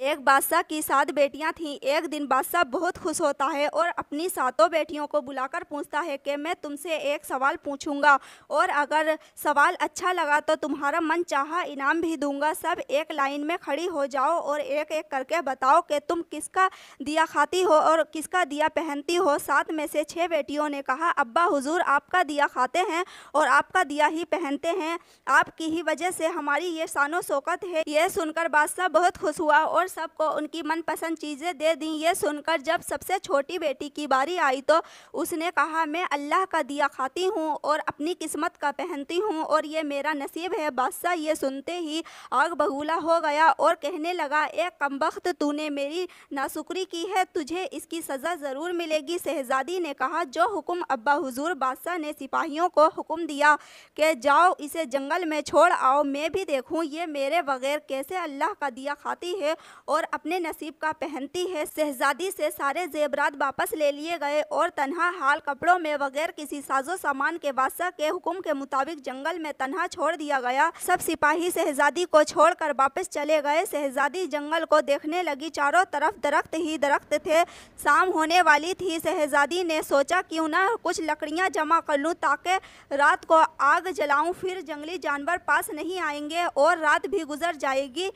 ایک بادشاہ کی 7 بیٹیاں تھیں۔ ایک دن بادشاہ بہت خوش ہوتا ہے اور اپنی 7 بیٹیوں کو بلا کر پوچھتا ہے کہ میں تم سے ایک سوال پوچھوں گا اور اگر سوال اچھا لگا تو تمہارا من چاہا انعام بھی دوں گا۔ سب ایک لائن میں کھڑی ہو جاؤ اور ایک ایک کر کے بتاؤ کہ تم کس کا دیا کھاتی ہو اور کس کا دیا پہنتی ہو۔ 7 میں سے 6 بیٹیوں نے کہا ابا حضور آپ کا دیا کھاتے ہیں اور آپ کا دیا ہی پہنتے ہیں، آپ کی ہی وجہ سے ہماری یہ شان و شوکت ہے۔ یہ سن کر بادشاہ بہت خوش ہوا اور سب کو ان کی من پسند چیزیں دے دیں۔ یہ سن کر جب سب سے چھوٹی بیٹی کی باری آئی تو اس نے کہا میں اللہ کا دیا کھاتی ہوں اور اپنی قسمت کا پہنتی ہوں اور یہ میرا نصیب ہے۔ بادشاہ یہ سنتے ہی آگ بگولا ہو گیا اور کہنے لگا اے کمبخت تو نے میری ناشکری کی ہے، تجھے اس کی سزا ضرور ملے گی۔ شہزادی نے کہا جو حکم ابا حضور۔ بادشاہ نے سپاہیوں کو حکم دیا کہ جاؤ اسے جنگل میں چھوڑ آؤ، میں بھی دیکھوں یہ میرے بغیر کیسے اللہ کا دیا کھاتی ہے اور اپنے نصیب کا پہنتی ہے۔ شہزادی سے سارے زیورات واپس لے لیے گئے اور تنہا حال کپڑوں میں بغیر کسی ساز و سامان کے بادشاہ کے حکم کے مطابق جنگل میں تنہا چھوڑ دیا گیا۔ سب سپاہی شہزادی کو چھوڑ کر واپس چلے گئے۔ شہزادی جنگل کو دیکھنے لگی، چاروں طرف درخت ہی درخت تھے۔ شام ہونے والی تھی۔ شہزادی نے سوچا کیوں نہ کچھ لکڑیاں جمع کر لوں تاکہ رات کو آگ جلاؤں، پھر جنگلی جانور پاس نہیں آئیں گے اور رات بھی گزر جائے گی۔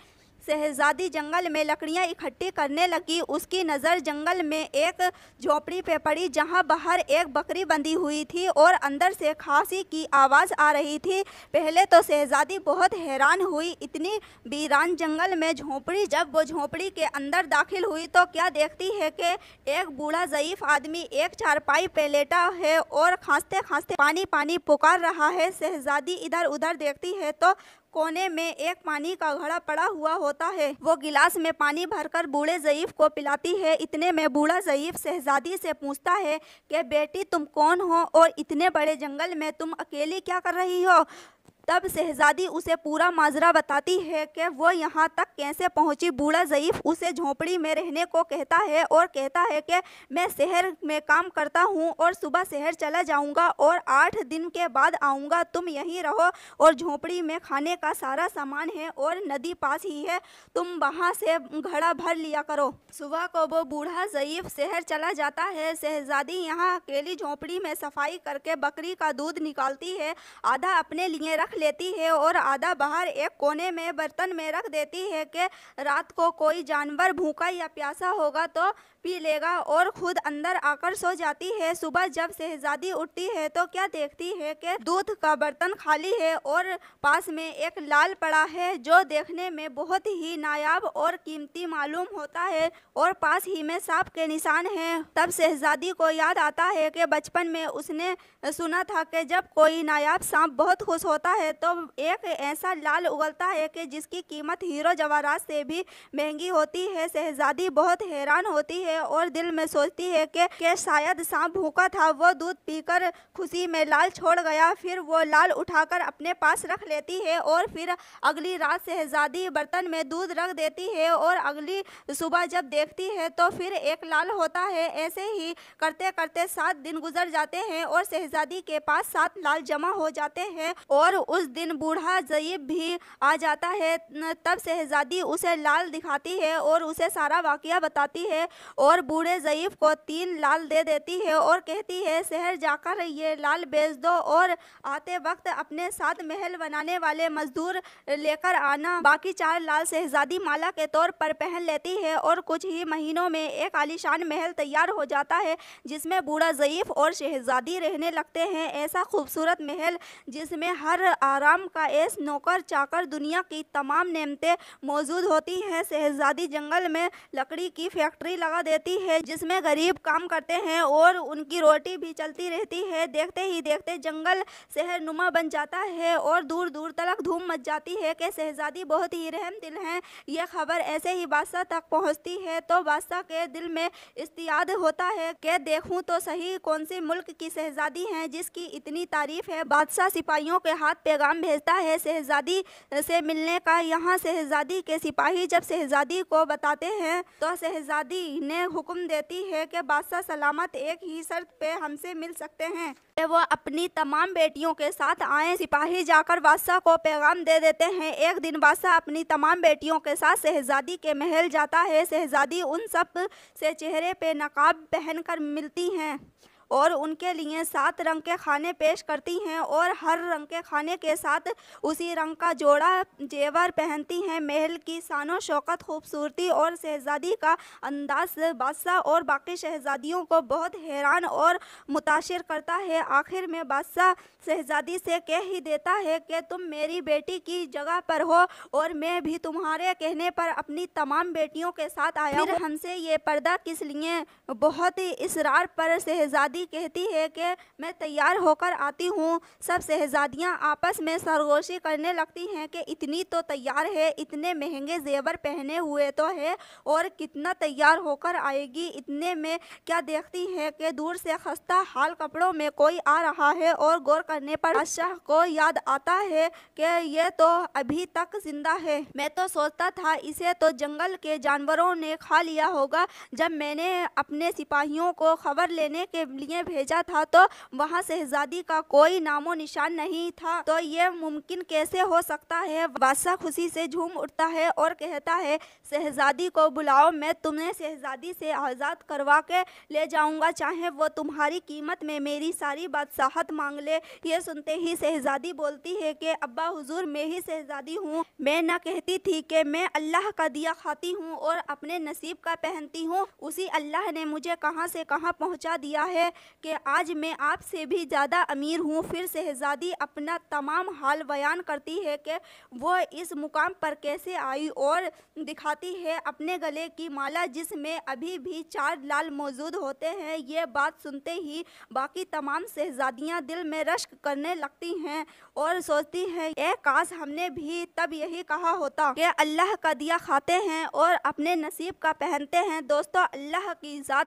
شہزادی جنگل میں لکڑیاں اکٹھی کرنے لگی۔ اس کی نظر جنگل میں ایک جھونپڑی پہ پڑی جہاں باہر ایک بکری بندھی ہوئی تھی اور اندر سے کھانسی کی آواز آ رہی تھی۔ پہلے تو شہزادی بہت حیران ہوئی، اتنی ویران جنگل میں جھونپڑی۔ جب وہ جھونپڑی کے اندر داخل ہوئی تو کیا دیکھتی ہے کہ ایک بوڑھا ضعیف آدمی ایک چارپائی پہ لیٹا ہے اور کھانستے کھانستے پانی پانی پکار رہا ہے۔ شہزادی ادھر ادھر دیکھتی ہے تو کونے میں ایک پانی کا گھڑا پڑا ہوا ہوتا ہے۔ وہ گلاس میں پانی بھر کر بوڑھے ضعیف کو پلاتی ہے۔ اتنے میں بوڑھا ضعیف شہزادی سے پوچھتا ہے کہ بیٹی تم کون ہو اور اتنے بڑے جنگل میں تم اکیلی کیا کر رہی ہو؟ تب شہزادی اسے پورا ماجرا بتاتی ہے کہ وہ یہاں تک کیسے پہنچی۔ بوڑھا ضعیف اسے جھونپڑی میں رہنے کو کہتا ہے اور کہتا ہے کہ میں شہر میں کام کرتا ہوں اور صبح شہر چلا جاؤں گا اور 8 دن کے بعد آؤں گا، تم یہیں رہو اور جھونپڑی میں کھانے کا سارا سامان ہے اور ندی پاس ہی ہے، تم وہاں سے گھڑا بھر لیا کرو۔ صبح کو وہ بوڑھا ضعیف شہر چلا جاتا ہے۔ شہزادی یہاں اکیلی جھونپڑی میں صفائی کر کے بکری کا دودھ نکالتی ہے، آدھا اپنے لیے رکھ لیتی ہے اور آدھا باہر ایک کونے میں برتن میں رکھ دیتی ہے کہ رات کو کوئی جانور بھوکا یا پیاسا ہوگا تو پی لے گا، اور خود اندر آ کر سو جاتی ہے۔ صبح جب شہزادی اٹھتی ہے تو کیا دیکھتی ہے کہ دودھ کا برتن خالی ہے اور پاس میں ایک لال پڑا ہے جو دیکھنے میں بہت ہی نایاب اور قیمتی معلوم ہوتا ہے اور پاس ہی میں سانپ کے نشان ہیں۔ تب شہزادی کو یاد آتا ہے کہ بچپن میں اس نے سنا تھا کہ جب کوئی نایاب سانپ بہت خوش ہوتا ہے تو ایک ایسا لال اگلتا ہے کہ جس کی قیمت ہیرو جواہرات سے بھی مہنگی ہوتی ہے۔ شہزادی بہت حیران ہوتی ہے اور دل میں سوچتی ہے کہ شاید سانپ بھوکا تھا، وہ دودھ پی کر خوشی میں لال چھوڑ گیا۔ پھر وہ لال اٹھا کر اپنے پاس رکھ لیتی ہے اور پھر اگلی رات شہزادی برتن میں دودھ رکھ دیتی ہے اور اگلی صبح جب دیکھتی ہے تو پھر ایک لال ہوتا ہے۔ ایسے ہی کرتے کرتے 7 دن گزر جاتے ہیں اور شہزادی کے پاس 7 لال جمع ہو جاتے ہیں اور اس دن بوڑھا ضعیف بھی آ جاتا ہے۔ تب شہزادی اسے لال دکھاتی ہے اور اسے سارا واقعہ بتاتی ہے اور بوڑھے ضعیف کو 3 لال دے دیتی ہے اور کہتی ہے شہر جا کر یہ لال بیچ دو اور آتے وقت اپنے ساتھ محل بنانے والے مزدور لے کر آنا۔ باقی 4 لال شہزادی مالا کے طور پر پہن لیتی ہے اور کچھ ہی مہینوں میں ایک عالیشان محل تیار ہو جاتا ہے جس میں بوڑھا ضعیف اور شہزادی رہنے لگتے ہیں۔ ایسا خوبصورت محل جس میں ہر آرام کا عیش، نوکر چاکر، دنیا کی تمام نعمتیں موجود ہوتی ہیں۔ شہزادی جنگل میں لکڑی کی فیکٹری لگا دیتی ہے جس میں غریب کام کرتے ہیں اور ان کی روٹی بھی چلتی رہتی ہے۔ دیکھتے ہی دیکھتے جنگل شہر نما بن جاتا ہے اور دور دور تک دھوم مچ جاتی ہے کہ شہزادی بہت ہی رحم دل ہیں۔ یہ خبر ایسے ہی بادشاہ تک پہنچتی ہے تو بادشاہ کے دل میں اشتیاق ہوتا ہے کہ دیکھوں تو صحیح کون سی ملک کی شہزادی ہیں جس کی اتنی تعریف ہے۔ بادشاہ سپاہیوں کے ہاتھ پہ پیغام بھیجتا ہے شہزادی سے ملنے کا۔ یہاں شہزادی کے سپاہی جب شہزادی کو بتاتے ہیں تو شہزادی نے حکم دیتی ہے کہ بادشاہ سلامت ایک ہی شرط پہ ہم سے مل سکتے ہیں کہ وہ اپنی تمام بیٹیوں کے ساتھ آئیں۔ سپاہی جا کر بادشاہ کو پیغام دے دیتے ہیں۔ ایک دن بادشاہ اپنی تمام بیٹیوں کے ساتھ شہزادی کے محل جاتا ہے۔ شہزادی ان سب سے چہرے پہ نقاب پہن کر ملتی ہیں اور ان کے لیے 7 رنگ کے کھانے پیش کرتی ہیں اور ہر رنگ کے کھانے کے ساتھ اسی رنگ کا جوڑا زیور پہنتی ہیں۔ محل کی شان و شوکت، خوبصورتی اور شہزادی کا انداز بادشاہ اور باقی شہزادیوں کو بہت حیران اور متاثر کرتا ہے۔ آخر میں بادشاہ شہزادی سے کہہ ہی دیتا ہے کہ تم میری بیٹی کی جگہ پر ہو اور میں بھی تمہارے کہنے پر اپنی تمام بیٹیوں کے ساتھ آیا ہوں، پھر ہم سے یہ پردہ کس لیے؟ بہت اصرار پر شہزادی کہتی ہے کہ میں تیار ہو کر آتی ہوں۔ سب شہزادیاں آپس میں سرگوشی کرنے لگتی ہیں کہ اتنی تو تیار ہے، اتنے مہنگے زیور پہنے ہوئے تو ہے اور کتنا تیار ہو کر آئے گی۔ اتنے میں کیا دیکھتی ہے کہ دور سے خستہ حال کپڑوں میں کوئی آ رہا ہے اور غور کرنے پر بادشاہ کو یاد آتا ہے کہ یہ تو ابھی تک زندہ ہے۔ میں تو سوچتا تھا اسے تو جنگل کے جانوروں نے کھا لیا ہوگا۔ جب میں نے اپنے سپاہیوں کو خبر لینے کے لیے بھیجا تھا تو وہاں شہزادی کا کوئی نام و نشان نہیں تھا، تو یہ ممکن کیسے ہو سکتا ہے؟ بادشاہ خوشی سے جھوم اٹھتا ہے اور کہتا ہے شہزادی کو بلاؤ، میں تمہیں شہزادی سے آزاد کروا کے لے جاؤں گا، چاہے وہ تمہاری قیمت میں میری ساری بادشاہت مانگ لے۔ یہ سنتے ہی شہزادی بولتی ہے کہ ابا حضور، میں ہی شہزادی ہوں، میں نہ کہتی تھی کہ میں اللہ کا دیا کھاتی ہوں اور اپنے نصیب کا پہنتی ہوں؟ اسی اللہ نے مجھے کہاں سے کہاں پہنچا دیا ہے کہ آج میں آپ سے بھی زیادہ امیر ہوں۔ پھر شہزادی اپنا تمام حال بیان کرتی ہے کہ وہ اس مقام پر کیسے آئی اور دکھاتی ہے اپنے گلے کی مالا جس میں ابھی بھی 4 لال موجود ہوتے ہیں۔ یہ بات سنتے ہی باقی تمام شہزادیاں دل میں رشک کرنے لگتی ہیں اور سوچتی ہیں اے کاش ہم نے بھی تب یہی کہا ہوتا کہ اللہ کا دیا کھاتے ہیں اور اپنے نصیب کا پہنتے ہیں۔ دوستو، اللہ کی ذات